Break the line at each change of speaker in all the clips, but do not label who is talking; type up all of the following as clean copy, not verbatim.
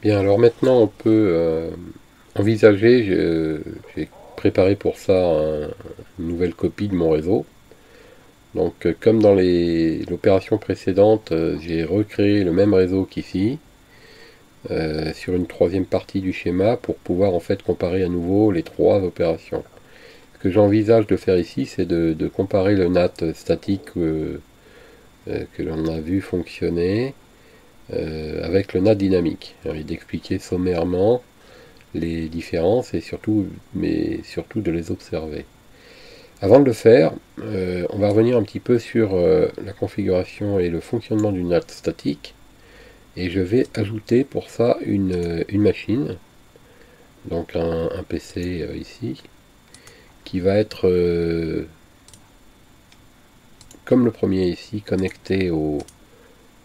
Bien, alors maintenant on peut envisager, j'ai préparé pour ça une nouvelle copie de mon réseau. Donc comme dans l'opération précédente, j'ai recréé le même réseau qu'ici, sur une troisième partie du schéma pour pouvoir en fait comparer à nouveau les trois opérations. Ce que j'envisage de faire ici, c'est de comparer le NAT statique que l'on a vu fonctionner avec le NAT dynamique, et d'expliquer sommairement les différences et surtout, mais surtout de les observer. Avant de le faire, on va revenir un petit peu sur la configuration et le fonctionnement du NAT statique, et je vais ajouter pour ça une machine, donc un PC ici, qui va être comme le premier ici, connecté au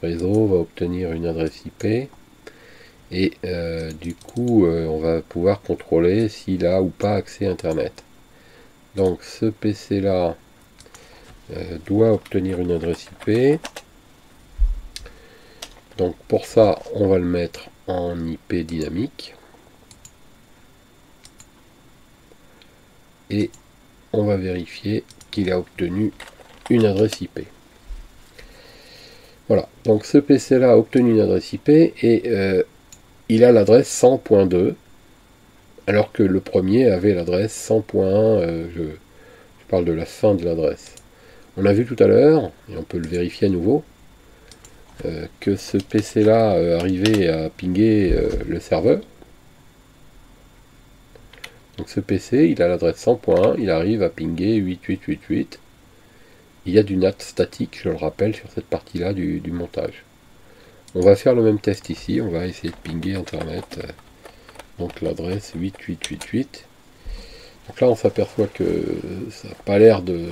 réseau, va obtenir une adresse IP, et du coup on va pouvoir contrôler s'il a ou pas accès Internet. Donc ce PC là doit obtenir une adresse IP. Donc pour ça on va le mettre en IP dynamique. Et on va vérifier qu'il a obtenu une adresse IP. Voilà, donc ce PC là a obtenu une adresse IP et il a l'adresse 100.2 alors que le premier avait l'adresse 100.1. Je parle de la fin de l'adresse. On a vu tout à l'heure, et on peut le vérifier à nouveau, que ce PC là arrivait à pinguer le serveur. Donc ce PC, il a l'adresse 100.1, il arrive à pinguer 8888. Il y a du NAT statique, je le rappelle, sur cette partie-là du montage. On va faire le même test ici, on va essayer de pinguer Internet, donc l'adresse 8888. Donc là on s'aperçoit que ça n'a pas l'air de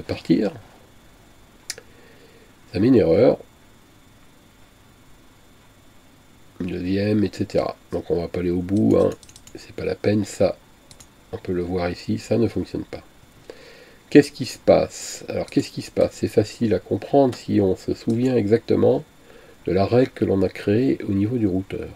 partir. Ça met une erreur. Une deuxième, etc. Donc on va pas aller au bout, hein. C'est pas la peine, ça, on peut le voir ici, ça ne fonctionne pas. Qu'est-ce qui se passe? Alors qu'est-ce qui se passe? C'est facile à comprendre si on se souvient exactement de la règle que l'on a créée au niveau du routeur.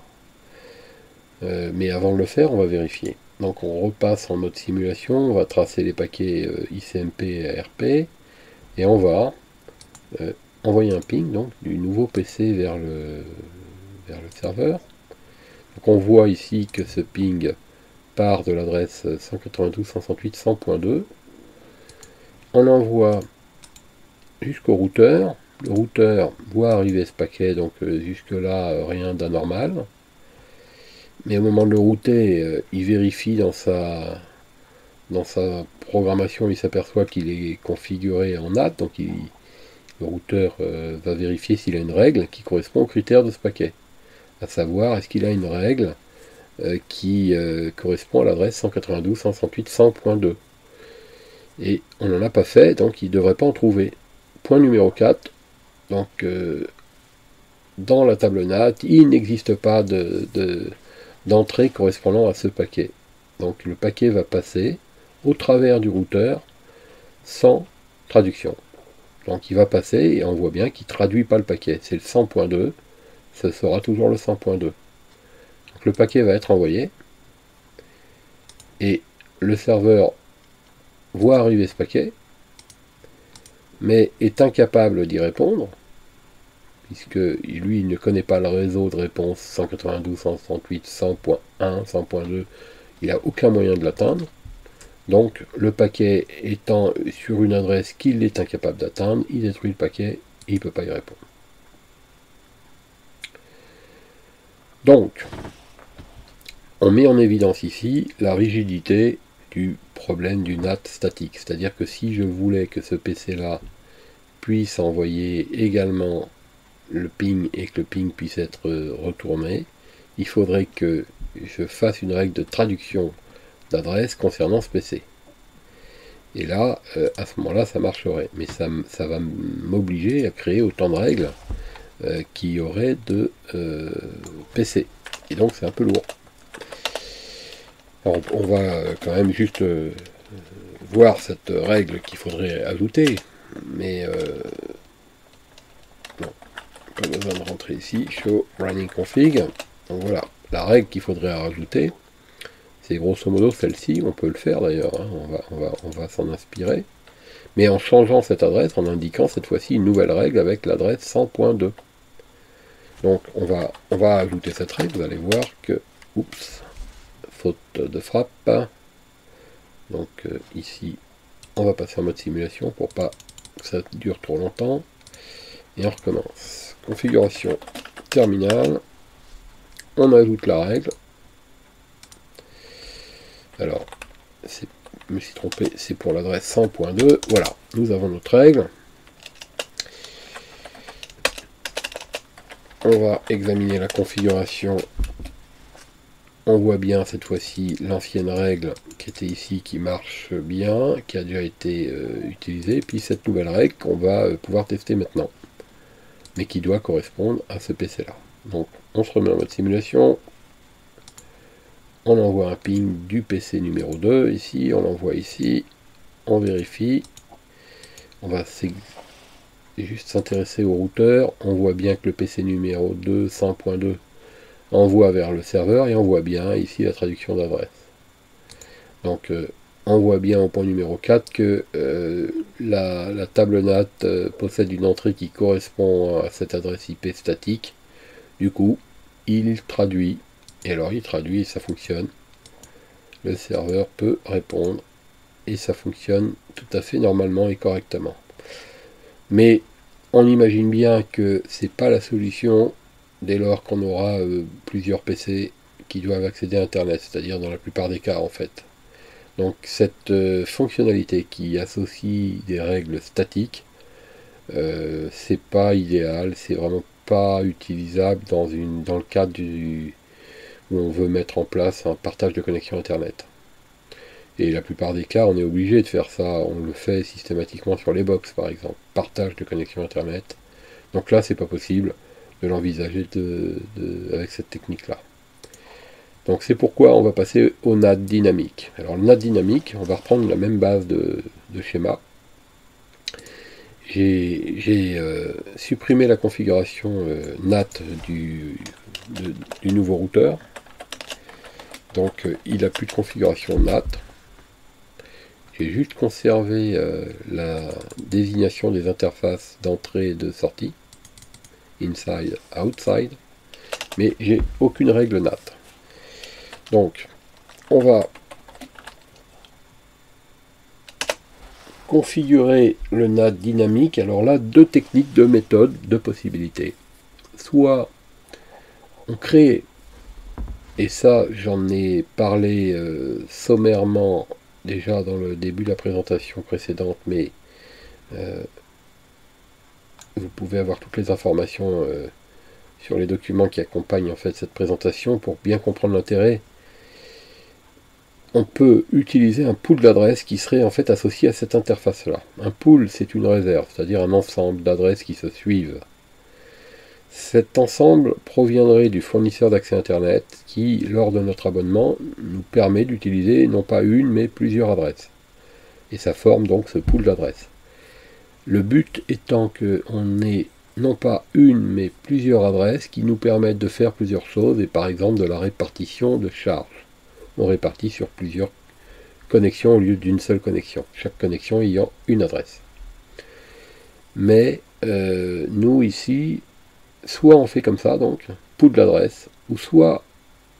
Mais avant de le faire, on va vérifier. Donc on repasse en mode simulation, on va tracer les paquets ICMP et ARP, et on va envoyer un ping donc, du nouveau PC vers le serveur. Donc on voit ici que ce ping part de l'adresse 192.168.100.2. On l'envoie jusqu'au routeur. Le routeur voit arriver ce paquet, donc jusque là rien d'anormal. Mais au moment de le router, il vérifie dans sa programmation, il s'aperçoit qu'il est configuré en NAT, donc le routeur va vérifier s'il a une règle qui correspond aux critères de ce paquet. À savoir, est-ce qu'il a une règle qui correspond à l'adresse 192.168.100.2. Et on n'en a pas fait, donc il ne devrait pas en trouver. Point numéro 4, donc dans la table NAT, il n'existe pas d'entrée correspondant à ce paquet. Donc le paquet va passer au travers du routeur sans traduction. Donc il va passer et on voit bien qu'il ne traduit pas le paquet. C'est le 100.2, ce sera toujours le 100.2. Donc le paquet va être envoyé et le serveur voit arriver ce paquet, mais est incapable d'y répondre, puisque lui il ne connaît pas le réseau de réponse 192.168, 100.1, 100.2, il n'a aucun moyen de l'atteindre. Donc le paquet étant sur une adresse qu'il est incapable d'atteindre, il détruit le paquet et il ne peut pas y répondre. Donc, on met en évidence ici la rigidité du problème du NAT statique. C'est-à-dire que si je voulais que ce PC-là puisse envoyer également le ping et que le ping puisse être retourné, il faudrait que je fasse une règle de traduction d'adresse concernant ce PC. Et là, à ce moment-là, ça marcherait. Mais ça va m'obliger à créer autant de règles qu'il y aurait de PC. Et donc c'est un peu lourd. Alors, on va quand même juste voir cette règle qu'il faudrait ajouter. Mais non, pas besoin de rentrer ici. Show running config. Donc voilà. la règle qu'il faudrait rajouter, c'est grosso modo celle-ci, on peut le faire d'ailleurs, hein, on va s'en inspirer, mais en changeant cette adresse, en indiquant cette fois-ci une nouvelle règle avec l'adresse 100.2. Donc on va ajouter cette règle, vous allez voir que, oups, faute de frappe, donc ici on va passer en mode simulation pour pas que ça dure trop longtemps, et on recommence. Configuration terminale, on ajoute la règle. Alors, je me suis trompé, c'est pour l'adresse 100.2. Voilà, nous avons notre règle. On va examiner la configuration. On voit bien cette fois-ci l'ancienne règle qui était ici, qui marche bien, qui a déjà été utilisée. Puis cette nouvelle règle qu'on va pouvoir tester maintenant, mais qui doit correspondre à ce PC-là. Donc, on se remet en mode simulation. On envoie un ping du PC numéro 2, ici, on l'envoie ici, on vérifie, on va juste s'intéresser au routeur, on voit bien que le PC numéro 2, 100.2, envoie vers le serveur, et on voit bien ici la traduction d'adresse. Donc on voit bien au point numéro 4 que la table NAT possède une entrée qui correspond à cette adresse IP statique. Du coup, il traduit. Et alors il traduit et ça fonctionne. Le serveur peut répondre et ça fonctionne tout à fait normalement et correctement. Mais on imagine bien que c'est pas la solution dès lors qu'on aura plusieurs PC qui doivent accéder à Internet, c'est-à-dire dans la plupart des cas en fait. Donc cette fonctionnalité qui associe des règles statiques, c'est pas idéal, c'est vraiment pas utilisable dans le cadre où on veut mettre en place un partage de connexion Internet. Et la plupart des cas, on est obligé de faire ça. On le fait systématiquement sur les box, par exemple. Partage de connexion Internet. Donc là, c'est pas possible de l'envisager avec cette technique-là. Donc c'est pourquoi on va passer au NAT dynamique. Alors le NAT dynamique, on va reprendre la même base de schéma. J'ai supprimé la configuration NAT du nouveau routeur. Donc il n'a plus de configuration NAT. J'ai juste conservé la désignation des interfaces d'entrée et de sortie, inside, outside, mais j'ai aucune règle NAT. Donc on va configurer le NAT dynamique. Alors là, deux techniques, deux méthodes, deux possibilités. Soit on crée, et ça j'en ai parlé sommairement déjà dans le début de la présentation précédente, mais vous pouvez avoir toutes les informations sur les documents qui accompagnent en fait cette présentation pour bien comprendre l'intérêt. On peut utiliser un pool d'adresses qui serait en fait associé à cette interface là. Un pool, c'est une réserve, c'est-à-dire un ensemble d'adresses qui se suivent. Cet ensemble proviendrait du fournisseur d'accès Internet qui, lors de notre abonnement, nous permet d'utiliser non pas une, mais plusieurs adresses. Et ça forme donc ce pool d'adresses. Le but étant qu'on ait non pas une, mais plusieurs adresses qui nous permettent de faire plusieurs choses, et par exemple de la répartition de charges. On répartit sur plusieurs connexions au lieu d'une seule connexion, chaque connexion ayant une adresse. Mais nous ici, soit on fait comme ça, donc, pool d'adresses, ou soit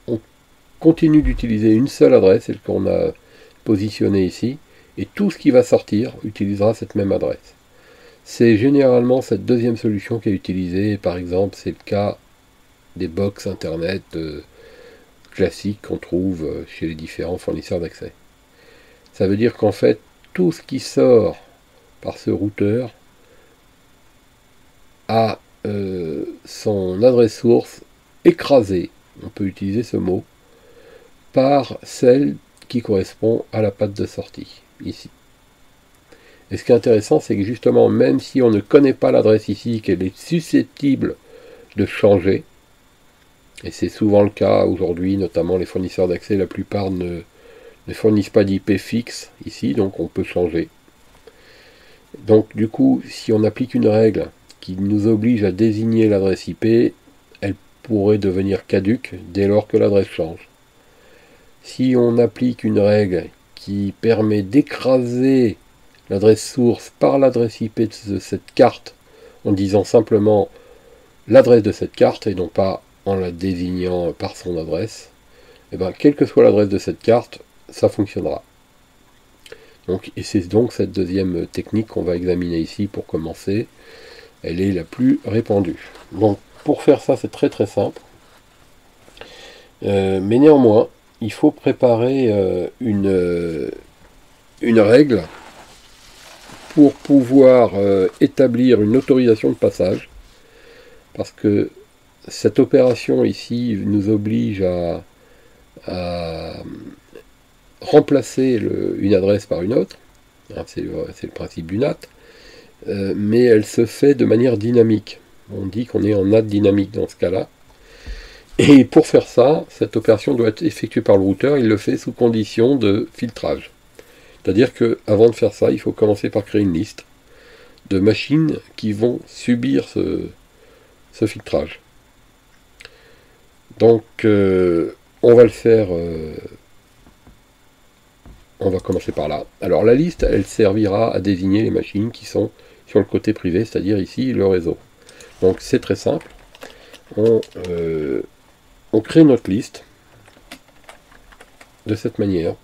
on continue d'utiliser une seule adresse, celle qu'on a positionnée ici, et tout ce qui va sortir utilisera cette même adresse. C'est généralement cette deuxième solution qui est utilisée, par exemple c'est le cas des box internet classiques qu'on trouve chez les différents fournisseurs d'accès. Ça veut dire qu'en fait, tout ce qui sort par ce routeur a son adresse source écrasée, on peut utiliser ce mot, par celle qui correspond à la patte de sortie, ici. Et ce qui est intéressant, c'est que justement, même si on ne connaît pas l'adresse ici, qu'elle est susceptible de changer, et c'est souvent le cas aujourd'hui, notamment les fournisseurs d'accès, la plupart ne fournissent pas d'IP fixe ici, donc on peut changer. Donc du coup, si on applique une règle qui nous oblige à désigner l'adresse IP, elle pourrait devenir caduque dès lors que l'adresse change. Si on applique une règle qui permet d'écraser l'adresse source par l'adresse IP de cette carte en disant simplement l'adresse de cette carte et non pas en la désignant par son adresse, et bien, quelle que soit l'adresse de cette carte, ça fonctionnera. Donc, et c'est donc cette deuxième technique qu'on va examiner ici pour commencer. Elle est la plus répandue. Donc, pour faire ça, c'est très très simple. Mais néanmoins, il faut préparer une règle pour pouvoir établir une autorisation de passage. Parce que cette opération ici nous oblige à remplacer une adresse par une autre. C'est le principe du NAT. Mais elle se fait de manière dynamique. On dit qu'on est en NAT dynamique dans ce cas-là. Et pour faire ça, cette opération doit être effectuée par le routeur. Il le fait sous condition de filtrage. C'est-à-dire qu'avant de faire ça, il faut commencer par créer une liste de machines qui vont subir ce filtrage. Donc, on va le faire... on va commencer par là. Alors, la liste, elle servira à désigner les machines qui sont sur le côté privé, c'est-à-dire ici le réseau. Donc, c'est très simple. On crée notre liste de cette manière.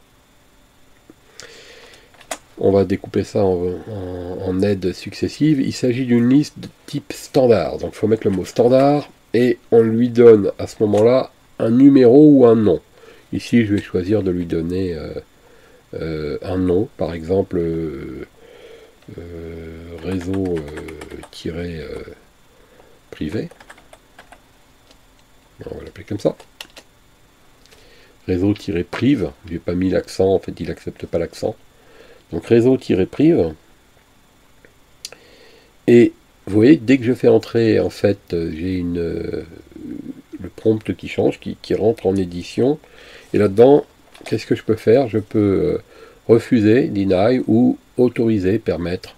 On va découper ça en aides successives. Il s'agit d'une liste de type standard. Donc il faut mettre le mot standard et on lui donne à ce moment-là un numéro ou un nom. Ici je vais choisir de lui donner un nom, par exemple réseau privé. On va l'appeler comme ça. Réseau-prive. Je n'ai pas mis l'accent, en fait il n'accepte pas l'accent. Donc réseau-prive. Et vous voyez, dès que je fais entrer, en fait, j'ai le prompt qui change, qui rentre en édition. Et là-dedans, qu'est-ce que je peux faire? Je peux refuser, deny, ou autoriser, permettre.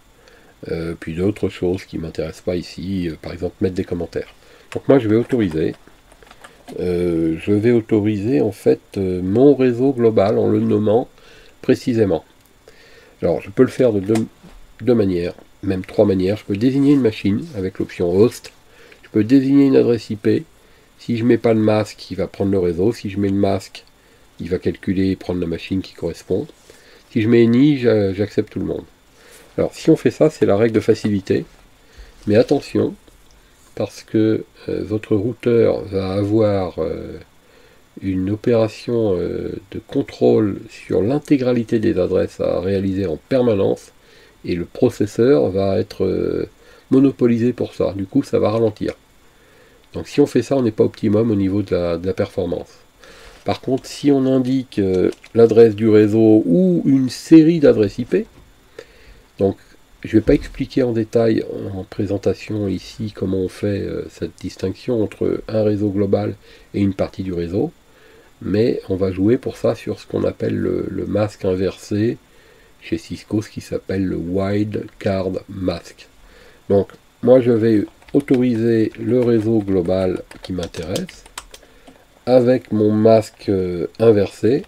Puis d'autres choses qui ne m'intéressent pas ici, par exemple mettre des commentaires. Donc moi je vais autoriser. Je vais autoriser en fait mon réseau global en le nommant précisément. Alors, je peux le faire de deux manières, même trois manières. Je peux désigner une machine avec l'option host. Je peux désigner une adresse IP. Si je ne mets pas le masque, il va prendre le réseau. Si je mets le masque, il va calculer et prendre la machine qui correspond. Si je mets any, j'accepte tout le monde. Alors, si on fait ça, c'est la règle de facilité. Mais attention, parce que votre routeur va avoir une opération de contrôle sur l'intégralité des adresses à réaliser en permanence et le processeur va être monopolisé pour ça. Du coup, ça va ralentir. Donc si on fait ça, on n'est pas optimum au niveau de la performance. Par contre, si on indique l'adresse du réseau ou une série d'adresses IP, donc je ne vais pas expliquer en détail en présentation ici comment on fait cette distinction entre un réseau global et une partie du réseau. Mais on va jouer pour ça sur ce qu'on appelle le masque inversé chez Cisco, ce qui s'appelle le wildcard mask. Donc, moi je vais autoriser le réseau global qui m'intéresse avec mon masque inversé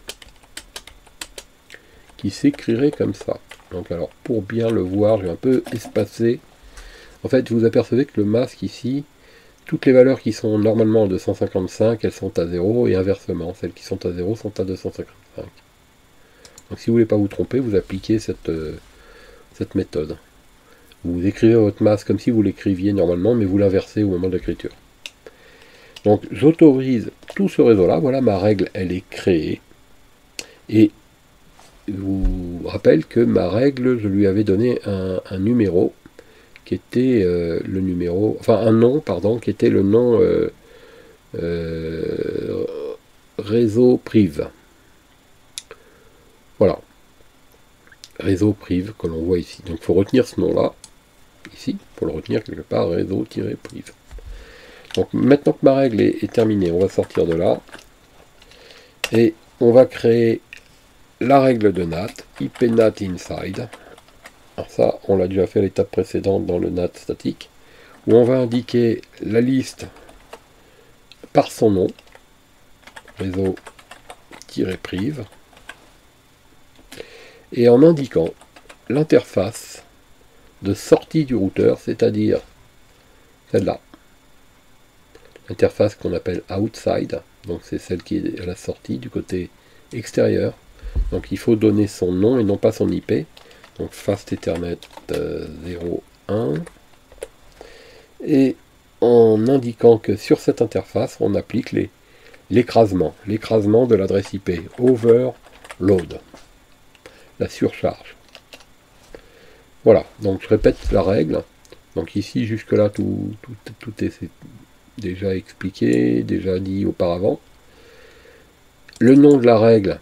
qui s'écrirait comme ça. Donc, alors, pour bien le voir, je vais un peu espacer. En fait, vous apercevez que le masque ici, toutes les valeurs qui sont normalement à 255, elles sont à 0, et inversement, celles qui sont à 0 sont à 255. Donc si vous ne voulez pas vous tromper, vous appliquez cette méthode. Vous écrivez votre masque comme si vous l'écriviez normalement, mais vous l'inversez au moment de l'écriture. Donc j'autorise tout ce réseau-là, voilà ma règle, elle est créée. Et je vous rappelle que ma règle, je lui avais donné un numéro, qui était le numéro, enfin un nom, pardon, qui était le nom réseau prive. Voilà. Réseau prive que l'on voit ici. Donc il faut retenir ce nom-là, ici, pour le retenir quelque part, réseau-prive. Donc maintenant que ma règle est terminée, on va sortir de là, et on va créer la règle de NAT, IP NAT inside. Alors ça, on l'a déjà fait à l'étape précédente dans le NAT statique, où on va indiquer la liste par son nom, réseau-prive, et en indiquant l'interface de sortie du routeur, c'est-à-dire celle-là. L'interface qu'on appelle outside, donc c'est celle qui est à la sortie du côté extérieur. Donc il faut donner son nom et non pas son IP. Donc Fast Ethernet 0.1. Et en indiquant que sur cette interface, on applique l'écrasement de l'adresse IP, overload, la surcharge. Voilà, donc je répète la règle. Donc ici, jusque-là, tout est déjà expliqué, déjà dit auparavant. Le nom de la règle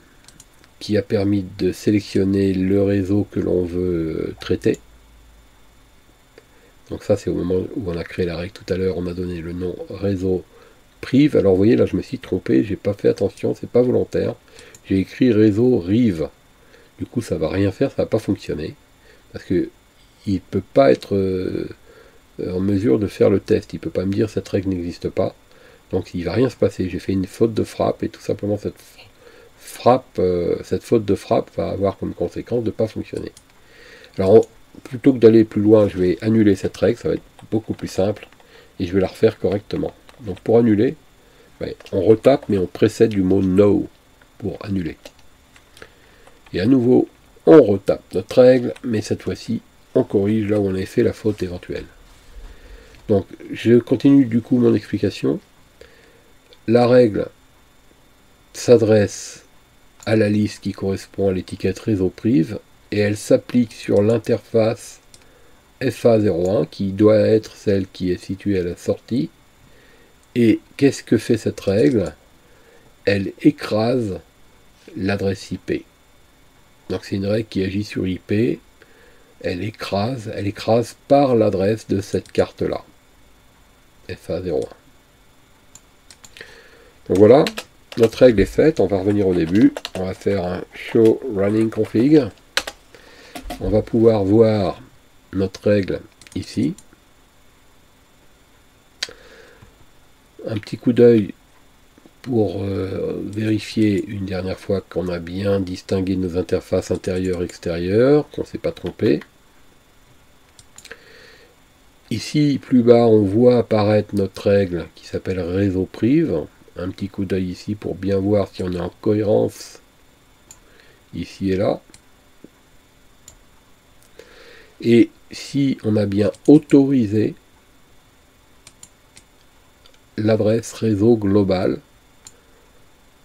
qui a permis de sélectionner le réseau que l'on veut traiter. Donc ça, c'est au moment où on a créé la règle tout à l'heure, on a donné le nom réseau prive. Alors vous voyez, là je me suis trompé, j'ai pas fait attention, c'est pas volontaire. J'ai écrit réseau rive. Du coup, ça va rien faire, ça va pas fonctionner. Parce que il peut pas être en mesure de faire le test. Il peut pas me dire cette règle n'existe pas. Donc il va rien se passer. J'ai fait une faute de frappe et tout simplement cette faute de frappe va avoir comme conséquence de ne pas fonctionner. Alors plutôt que d'aller plus loin, je vais annuler cette règle, ça va être beaucoup plus simple et je vais la refaire correctement. Donc pour annuler, on retape mais on précède du mot no pour annuler. Et à nouveau, on retape notre règle, mais cette fois-ci, on corrige là où on avait fait la faute éventuelle. Donc je continue du coup mon explication. La règle s'adresse à la liste qui correspond à l'étiquette réseau prive et elle s'applique sur l'interface FA01 qui doit être celle qui est située à la sortie. Et qu'est-ce que fait cette règle? Elle écrase l'adresse IP. Donc c'est une règle qui agit sur IP. Elle écrase par l'adresse de cette carte-là. FA01. Donc voilà, notre règle est faite. On va revenir au début. On va faire un show running config. On va pouvoir voir notre règle ici. Un petit coup d'œil pour vérifier une dernière fois qu'on a bien distingué nos interfaces intérieures et extérieures, qu'on ne s'est pas trompé. Ici, plus bas, on voit apparaître notre règle qui s'appelle réseau prive. Un petit coup d'œil ici pour bien voir si on est en cohérence ici et là. Et si on a bien autorisé l'adresse réseau global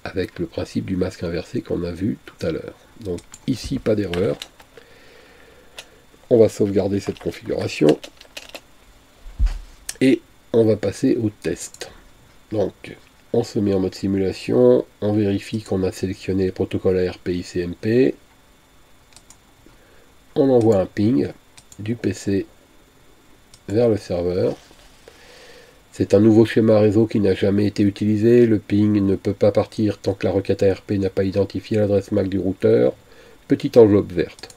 avec le principe du masque inversé qu'on a vu tout à l'heure. Donc ici, pas d'erreur. On va sauvegarder cette configuration. Et on va passer au test. Donc, on se met en mode simulation. On vérifie qu'on a sélectionné les protocoles ARP ICMP. On envoie un ping du PC vers le serveur. C'est un nouveau schéma réseau qui n'a jamais été utilisé. Le ping ne peut pas partir tant que la requête ARP n'a pas identifié l'adresse MAC du routeur. Petite enveloppe verte.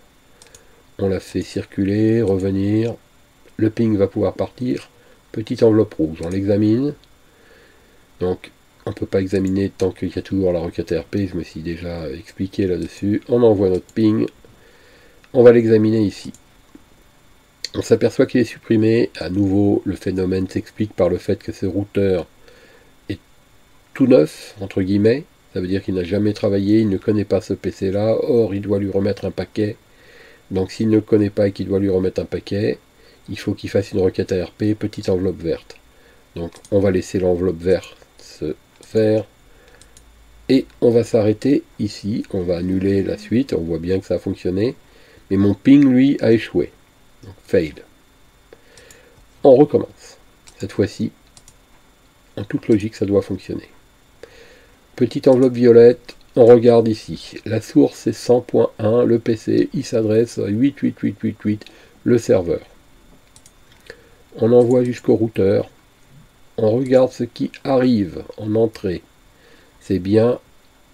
On la fait circuler, revenir. Le ping va pouvoir partir. Petite enveloppe rouge. On l'examine. Donc, on ne peut pas examiner tant qu'il y a toujours la requête ARP. Je me suis déjà expliqué là-dessus. On envoie notre ping. On va l'examiner ici. On s'aperçoit qu'il est supprimé. À nouveau, le phénomène s'explique par le fait que ce routeur est tout neuf, entre guillemets. Ça veut dire qu'il n'a jamais travaillé, il ne connaît pas ce PC-là. Or, il doit lui remettre un paquet. Donc, s'il ne le connaît pas et qu'il doit lui remettre un paquet, il faut qu'il fasse une requête ARP, petite enveloppe verte. Donc, on va laisser l'enveloppe verte se faire. Et on va s'arrêter ici. On va annuler la suite. On voit bien que ça a fonctionné. Mais mon ping, lui, a échoué. Donc, fail. On recommence. Cette fois-ci, en toute logique, ça doit fonctionner. Petite enveloppe violette, on regarde ici. La source est 100.1, le PC, il s'adresse à 88888, le serveur. On envoie jusqu'au routeur. On regarde ce qui arrive en entrée. C'est bien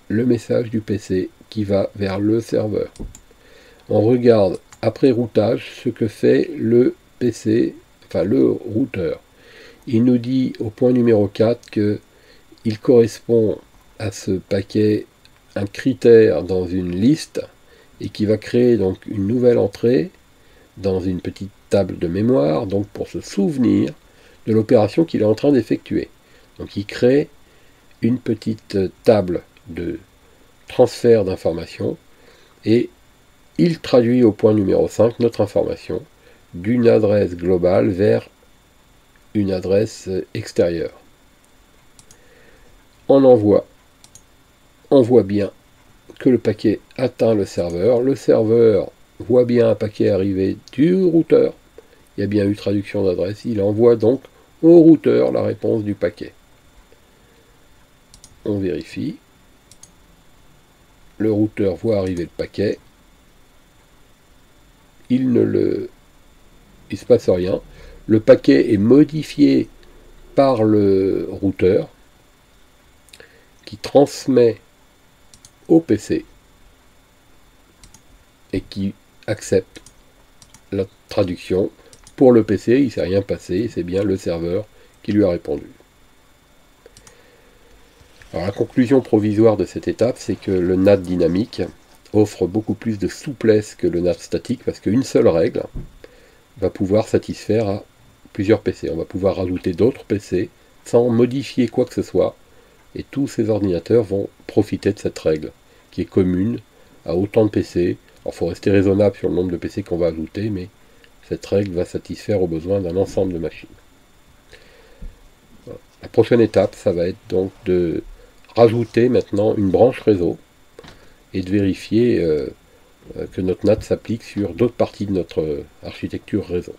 le message du PC qui va vers le serveur. On regarde après routage ce que fait le PC, enfin le routeur. Il nous dit au point numéro 4 que il correspond à ce paquet un critère dans une liste et qui va créer donc une nouvelle entrée dans une petite table de mémoire, donc pour se souvenir de l'opération qu'il est en train d'effectuer. Donc il crée une petite table de transfert d'informations et il traduit au point numéro 5 notre information d'une adresse globale vers une adresse extérieure. En envoi, on voit bien que le paquet atteint le serveur voit bien un paquet arriver du routeur, il y a bien eu traduction d'adresse, il envoie donc au routeur la réponse du paquet. On vérifie, le routeur voit arriver le paquet, il ne se passe rien, le paquet est modifié par le routeur qui transmet au PC et qui accepte la traduction. Pour le PC, il ne s'est rien passé, c'est bien le serveur qui lui a répondu. Alors la conclusion provisoire de cette étape, c'est que le NAT dynamique offre beaucoup plus de souplesse que le NAT statique, parce qu'une seule règle va pouvoir satisfaire à plusieurs PC. On va pouvoir rajouter d'autres PC sans modifier quoi que ce soit, et tous ces ordinateurs vont profiter de cette règle, qui est commune à autant de PC. Alors il faut rester raisonnable sur le nombre de PC qu'on va ajouter, mais cette règle va satisfaire aux besoins d'un ensemble de machines. Voilà. La prochaine étape, ça va être donc de rajouter maintenant une branche réseau et de vérifier que notre NAT s'applique sur d'autres parties de notre architecture réseau.